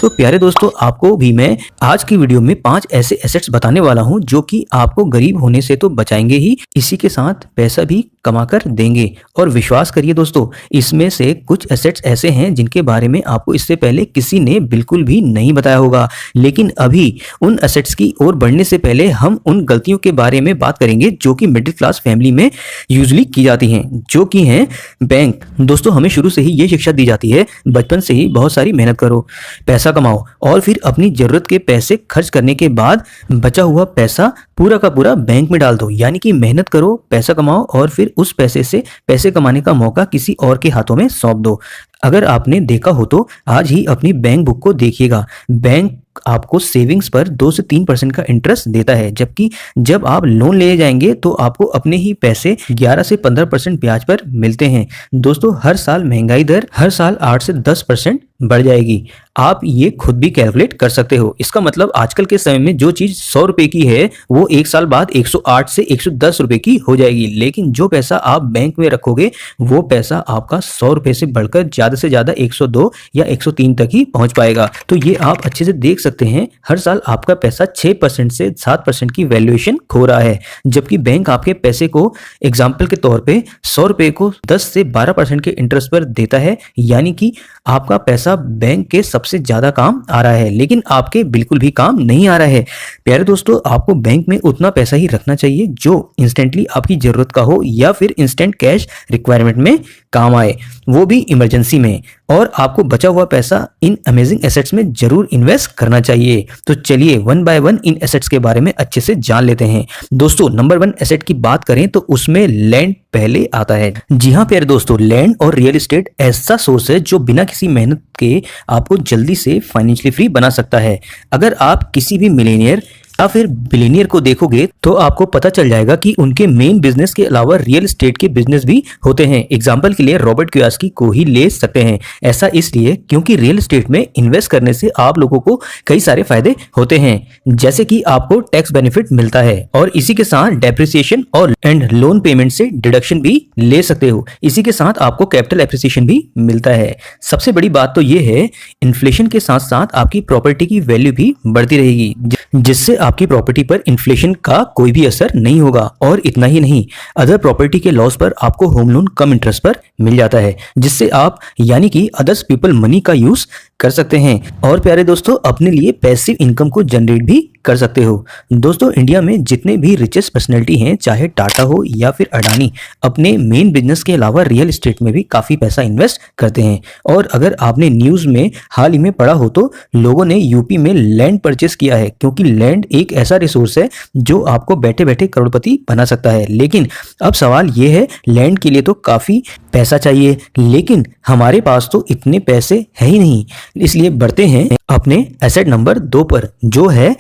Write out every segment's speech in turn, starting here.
तो प्यारे दोस्तों, आपको भी मैं आज की वीडियो में 5 ऐसे एसेट्स बताने वाला हूं जो कि आपको गरीब होने से तो बचाएंगे ही, इसी के साथ पैसा भी कमाकर देंगे। और विश्वास करिए दोस्तों, इसमें से कुछ एसेट्स ऐसे हैं जिनके बारे में आपको इससे पहले किसी ने बिल्कुल भी नहीं बताया होगा। लेकिन अभी उन एसेट्स की ओर बढ़ने से पहले हम उन गलतियों के बारे में बात करेंगे जो कि मिडिल क्लास फैमिली में यूजुअली की जाती हैं, जो कि हैं बैंक। दोस्तों, हमें शुरू से ही ये शिक्षा दी जाती है, बचपन से ही बहुत सारी मेहनत करो, पैसा कमाओ और फिर अपनी जरूरत के पैसे खर्च करने के बाद बचा हुआ पैसा पूरा का पूरा बैंक में डाल दो। यानी कि मेहनत करो, पैसा कमाओ और फिर उस पैसे से पैसे कमाने का मौका किसी और के हाथों में सौंप दो। अगर आपने देखा हो तो आज ही अपनी बैंक बुक को देखिएगा। बैंक आपको सेविंग्स पर 2 से 3% का इंटरेस्ट देता है, जबकि जब आप लोन ले जाएंगे तो आपको अपने ही पैसे 11 से 15% ब्याज पर मिलते हैं। दोस्तों, हर साल महंगाई दर हर साल 8 से 10% बढ़ जाएगी। आप ये खुद भी कैलकुलेट कर सकते हो। इसका मतलब आजकल के समय में जो चीज 100 रुपए की है वो 1 साल बाद 108 से 110 रुपए की हो जाएगी। लेकिन जो पैसा आप बैंक में रखोगे वो पैसा आपका 100 रुपए से बढ़कर ज्यादा से ज्यादा 102 या 103 तक ही पहुंच पाएगा। तो ये आप अच्छे से देख सकते हैं, हर साल आपका पैसा 6% से 7% की वैल्यूएशन खो रहा है, जबकि बैंक आपके पैसे को एग्जाम्पल के तौर पे 100 रुपए को 10 से 12% के इंटरेस्ट पर देता है। यानी कि आपका पैसा बैंक के सबसे ज्यादा काम आ रहा है, लेकिन आपके बिल्कुल भी काम नहीं आ रहा है। प्यारे दोस्तों, आपको बैंक में उतना पैसा ही रखना चाहिए जो इंस्टेंटली आपकी जरूरत का हो या फिर इंस्टेंट कैश रिक्वायरमेंट में काम आए, वो भी इमरजेंसी में। और आपको बचा हुआ पैसा इन अमेजिंग एसेट्स में जरूर इन्वेस्ट करना चाहिए। तो चलिए one by one in assets के बारे में अच्छे से जान लेते हैं। दोस्तों, नंबर 1 एसेट की बात करें तो उसमें लैंड पहले आता है। जी हाँ प्यारे दोस्तों, लैंड और रियल एस्टेट ऐसा सोर्स है जो बिना किसी मेहनत के आपको जल्दी से फाइनेंशियली फ्री बना सकता है। अगर आप किसी भी मिलेनियर या फिर बिलियनियर को देखोगे तो आपको पता चल जाएगा कि उनके मेन बिजनेस के अलावा रियल एस्टेट के बिजनेस भी होते हैं। एग्जांपल के लिए रॉबर्ट कियोसाकी को ही ले सकते हैं। ऐसा इसलिए क्योंकि रियल एस्टेट में इन्वेस्ट करने से आप लोगों को कई सारे फायदे होते हैं, जैसे कि आपको टैक्स बेनिफिट मिलता है और इसी के साथ डेप्रिसिएशन और लोन पेमेंट से डिडक्शन भी ले सकते हो। इसी के साथ आपको कैपिटल एप्रिसिएशन भी मिलता है। सबसे बड़ी बात तो ये है, इन्फ्लेशन के साथ साथ आपकी प्रॉपर्टी की वैल्यू भी बढ़ती रहेगी, जिससे आपकी प्रॉपर्टी पर इन्फ्लेशन का कोई भी असर नहीं होगा। और इतना ही नहीं, अदर प्रॉपर्टी के लॉस पर आपको होम लोन कम इंटरेस्ट पर मिल जाता है, जिससे आप यानी कि अदर्स पीपल मनी का यूज कर सकते हैं और प्यारे दोस्तों अपने लिए पैसिव इनकम को जनरेट भी कर सकते हो। दोस्तों, इंडिया में जितने भी रिचेस्ट पर्सनैलिटी हैं, चाहे टाटा हो या फिर अडानी, अपने मेन बिजनेस के अलावा रियल एस्टेट में भी काफी पैसा इन्वेस्ट करते हैं। और अगर आपने न्यूज में हाल ही में पढ़ा हो तो लोगों ने यूपी में लैंड परचेस किया है, क्योंकि लैंड एक ऐसा रिसोर्स है जो आपको बैठे बैठे करोड़पति बना सकता है। लेकिन अब सवाल यह है, लैंड के लिए तो काफी पैसा चाहिए, लेकिन हमारे पास तो इतने पैसे है ही नहीं। इसलिए बढ़ते हैं अपने एसेट नंबर 2 पर, जो है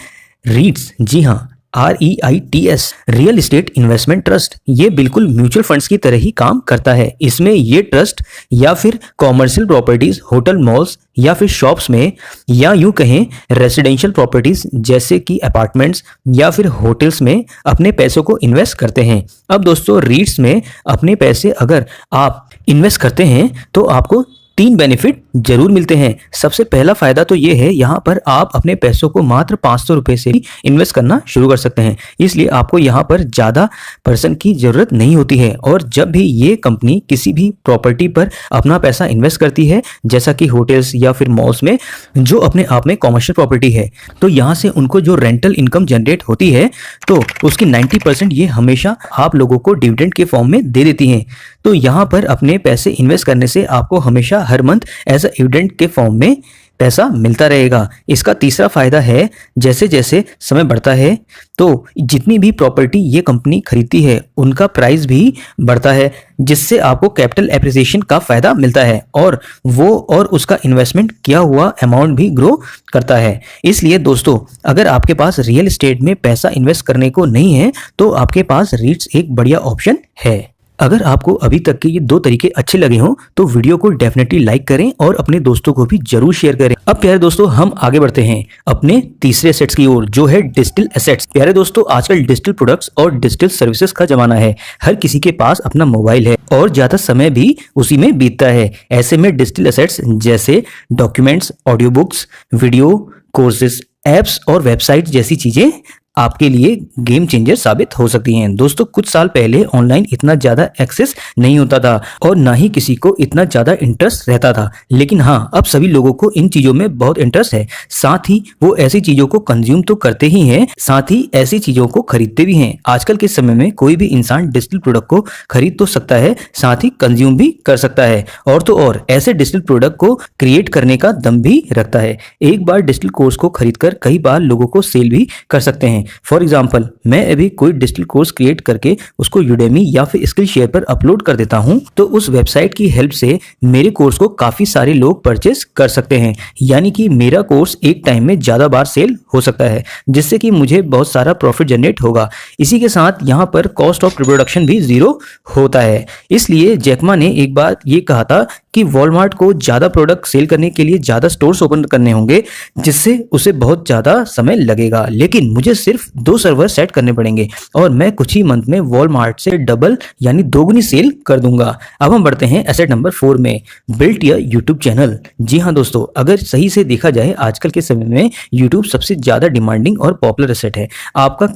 रीट्स। जी हाँ, REITS, real estate investment trust. ये बिल्कुल म्यूचुअल फंड्स की तरह ही काम करता है। इसमें ये ट्रस्ट या फिर कॉमर्शियल प्रॉपर्टीज, होटल, मॉल्स या फिर शॉप्स में, या यूं कहें रेसिडेंशियल प्रॉपर्टीज जैसे कि अपार्टमेंट्स या फिर होटल्स में अपने पैसों को इन्वेस्ट करते हैं। अब दोस्तों, रीट्स में अपने पैसे अगर आप इन्वेस्ट करते हैं तो आपको 3 बेनिफिट जरूर मिलते हैं। सबसे पहला फायदा तो ये है, यहाँ पर आप अपने पैसों को मात्र 500 रुपए से ही इन्वेस्ट करना शुरू कर सकते हैं। इसलिए आपको यहाँ पर ज्यादा पर्सन की जरूरत नहीं होती है। और जब भी ये कंपनी किसी भी प्रॉपर्टी पर अपना पैसा इन्वेस्ट करती है, जैसा कि होटल्स या फिर मॉल्स में, जो अपने आप में कॉमर्शियल प्रॉपर्टी है, तो यहाँ से उनको जो रेंटल इनकम जनरेट होती है तो उसकी 90% ये हमेशा आप लोगों को डिविडेंड के फॉर्म में दे देती हैं। तो यहाँ पर अपने पैसे इन्वेस्ट करने से आपको हमेशा हर मंथ एज अ डिविडेंड के फॉर्म में पैसा मिलता रहेगा। इसका तीसरा फायदा है, जैसे जैसे समय बढ़ता है तो जितनी भी प्रॉपर्टी ये कंपनी खरीदती है उनका प्राइस भी बढ़ता है, जिससे आपको कैपिटल एप्रिसिएशन का फायदा मिलता है और उसका इन्वेस्टमेंट किया हुआ अमाउंट भी ग्रो करता है। इसलिए दोस्तों, अगर आपके पास रियल एस्टेट में पैसा इन्वेस्ट करने को नहीं है तो आपके पास रीट्स एक बढ़िया ऑप्शन है। अगर आपको अभी तक के ये 2 तरीके अच्छे लगे हों तो वीडियो को डेफिनेटली लाइक करें और अपने दोस्तों को भी जरूर शेयर करें। अब प्यारे दोस्तों हम आगे बढ़ते हैं अपने तीसरे एसेट्स की ओर, जो है डिजिटल एसेट्स। प्यारे दोस्तों आजकल डिजिटल प्रोडक्ट्स और डिजिटल सर्विसेज का जमाना है। हर किसी के पास अपना मोबाइल है और ज्यादा समय भी उसी में बीतता है। ऐसे में डिजिटल एसेट्स जैसे documents, audio books, video, courses, apps और वेबसाइट जैसी चीजें आपके लिए गेम चेंजर साबित हो सकती हैं। दोस्तों कुछ साल पहले ऑनलाइन इतना ज्यादा एक्सेस नहीं होता था और ना ही किसी को इतना ज्यादा इंटरेस्ट रहता था, लेकिन हाँ अब सभी लोगों को इन चीजों में बहुत इंटरेस्ट है। साथ ही वो ऐसी चीजों को कंज्यूम तो करते ही हैं, साथ ही ऐसी चीजों को खरीदते भी हैं। आजकल के समय में कोई भी इंसान डिजिटल प्रोडक्ट को खरीद तो सकता है, साथ ही कंज्यूम भी कर सकता है, और तो और ऐसे डिजिटल प्रोडक्ट को क्रिएट करने का दम भी रखता है। एक बार डिजिटल कोर्स को खरीदकर कई बार लोगों को सेल भी कर सकते हैं। फॉर एग्जाम्पल मैं अभी कोई डिजिटल कोर्स क्रिएट करके उसको यूडेमी या फिर स्किल शेयर पर अपलोड कर देता हूं, तो उस वेबसाइट की हेल्प से मेरे कोर्स को काफी सारे लोग परचेस कर सकते हैं। यानी कि मेरा कोर्स एक टाइम में ज्यादा बार सेल हो सकता है, जिससे कि मुझे बहुत सारा प्रॉफिट जनरेट होगा। इसी के साथ यहाँ पर कॉस्ट ऑफ प्रोडक्शन भी 0 होता है। इसलिए जैकमा ने एक बार ये कहा था कि वॉलमार्ट को ज्यादा प्रोडक्ट सेल करने के लिए ज्यादा स्टोर्स ओपन करने होंगे, जिससे उसे बहुत ज्यादा समय लगेगा, लेकिन मुझे सिर्फ 2 सर्वर सेट करने पड़ेंगे और मैं कुछ ही मंथ में वॉलमार्ट से डबल यानी दोगुनी सेल कर दूंगा। अब हम बढ़ते हैं एसेट नंबर 4 में, बिल्ट योर यूट्यूब चैनल। जी हाँ दोस्तों, अगर सही से देखा जाए आजकल के समय में यूट्यूब सबसे ज्यादा डिमांडिंग और पॉपुलर एसेट है। आपका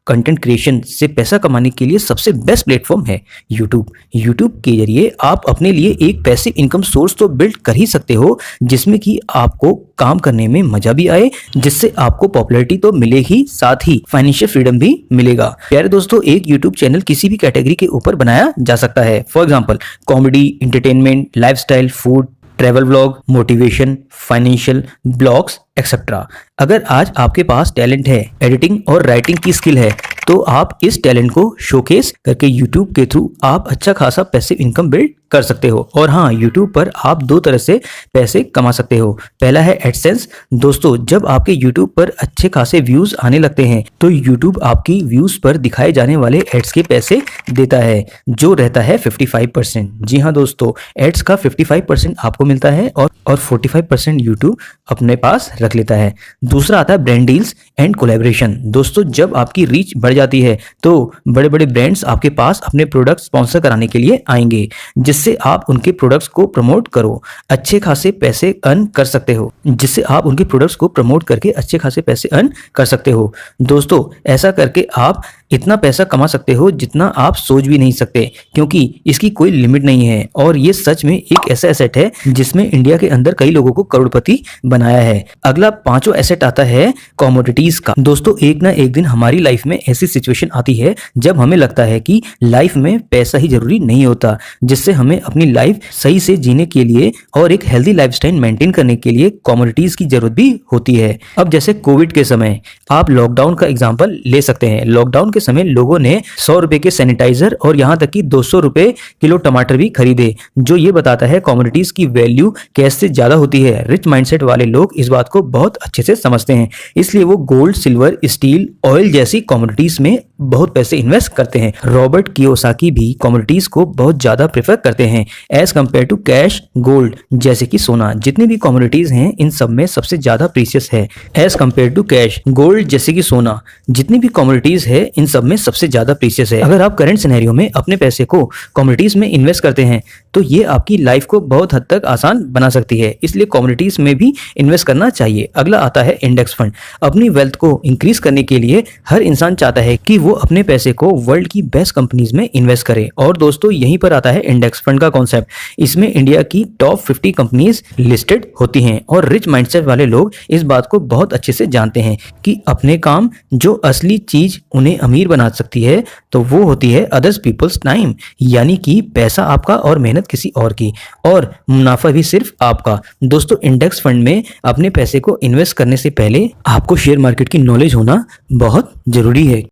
कंटेंट क्रिएशन से पैसा कमाने के लिए सबसे बेस्ट प्लेटफॉर्म है यूट्यूब। यूट्यूब के जरिए आप अपने लिए एक पैसिव इनकम सोर्स तो बिल्ड कर ही सकते हो, जिसमें कि आपको काम करने में मजा भी आए, जिससे आपको पॉपुलैरिटी तो मिले ही, साथ ही फाइनेंशियल फ्रीडम भी मिलेगा। प्यारे दोस्तों एक यूट्यूब चैनल किसी भी कैटेगरी के ऊपर बनाया जा सकता है। For example comedy, entertainment, lifestyle, food, travel vlog, motivation, financial, blogs etcetera. अगर आज आपके पास टैलेंट है, एडिटिंग और राइटिंग की स्किल है, तो आप इस टैलेंट को शोकेस करके YouTube के थ्रू आप अच्छा खासा पैसिव इनकम बिल्ड कर सकते हो। और हाँ, YouTube पर आप 2 तरह से पैसे कमा सकते हो। पहला है एडसेंस। दोस्तों जब आपके YouTube पर अच्छे खासे व्यूज आने लगते हैं तो YouTube आपकी व्यूज पर दिखाए जाने वाले एड्स के पैसे देता है, जो रहता है 55%। जी हाँ दोस्तों, एड्स का 55% आपको मिलता है और 45% YouTube अपने पास रख लेता है। दूसरा आता है ब्रांड डील्स एंड कोलैबोरेशन। दोस्तों जब आपकी रीच बढ़ जाती है तो बड़े बड़े ब्रांड्स आपके पास अपने प्रोडक्ट स्पॉन्सर कराने के लिए आएंगे, जिससे आप उनके प्रोडक्ट्स को प्रमोट करो, अच्छे खासे पैसे अर्न कर सकते हो। जिससे आप उनके प्रोडक्ट्स को प्रमोट करके अच्छे खासे पैसे अर्न कर सकते हो। दोस्तों ऐसा करके आप इतना पैसा कमा सकते हो जितना आप सोच भी नहीं सकते, क्योंकि इसकी कोई लिमिट नहीं है। और ये सच में एक ऐसा एसेट है जिसमें इंडिया के अंदर कई लोगों को करोड़पति बनाया है। अगला 5वां एसेट आता है कमोडिटीज का। दोस्तों एक ना एक दिन हमारी लाइफ में ऐसी सिचुएशन आती है जब हमें लगता है कि लाइफ में पैसा ही जरूरी नहीं होता, जिससे हमें अपनी लाइफ सही से जीने के लिए और एक हेल्दी लाइफस्टाइल मेंटेन करने के लिए कमोडिटीज की जरूरत भी होती है। अब जैसे कोविड के समय आप लॉकडाउन का एग्जाम्पल ले सकते हैं। लॉकडाउन के समय लोगों ने 100 रुपए के सैनिटाइजर और यहाँ तक कि 200 रुपए किलो टमाटर भी खरीदे, जो ये बताता है कमोडिटीज की वैल्यू कैश से ज्यादा होती है। रिच माइंडसेट वाले लोग इस बात को बहुत अच्छे से समझते हैं, इसलिए वो गोल्ड, सिल्वर, स्टील, ऑयल जैसी कमोडिटीज में बहुत पैसे इन्वेस्ट करते हैं। रॉबर्ट कियोसाकी भी कमोडिटीज को बहुत ज्यादा प्रेफर करते हैं as compare to cash, gold जैसे कि सोना। जितनी भी कमोडिटीज हैं इन सब में सबसे ज्यादा प्रीशियस है as compare to cash, gold जैसे कि सोना। जितनी भी कमोडिटीज है इन सब में सबसे ज्यादा प्रीशियस है। अगर आप करंट सिनेरियो में अपने पैसे को कमोडिटीज में इन्वेस्ट करते हैं तो ये आपकी लाइफ को बहुत हद तक आसान बना सकती है, इसलिए कमोडिटीज में भी इन्वेस्ट करना चाहिए। अगला आता है इंडेक्स फंड। अपनी वेल्थ को इंक्रीज करने के लिए हर इंसान चाहता है कि वो अपने पैसे को वर्ल्ड की बेस्ट कंपनीज में इन्वेस्ट करे। और दोस्तों यहीं पर आता है इंडेक्स फंड का कॉन्सेप्ट। इसमें इंडिया की टॉप 50 कंपनीज लिस्टेड होती हैं और रिच माइंडसेट वाले लोग इस बात को बहुत अच्छे से जानते हैं कि अपने काम जो असली चीज उन्हें अमीर बना सकती है तो वो होती है अदर्स पीपल्स टाइम, यानी कि पैसा आपका और मेहनत किसी और की, और मुनाफा भी सिर्फ आपका। दोस्तों इंडेक्स फंड में अपने पैसे को इन्वेस्ट करने से पहले आपको शेयर मार्केट की नॉलेज होना बहुत जरूरी है।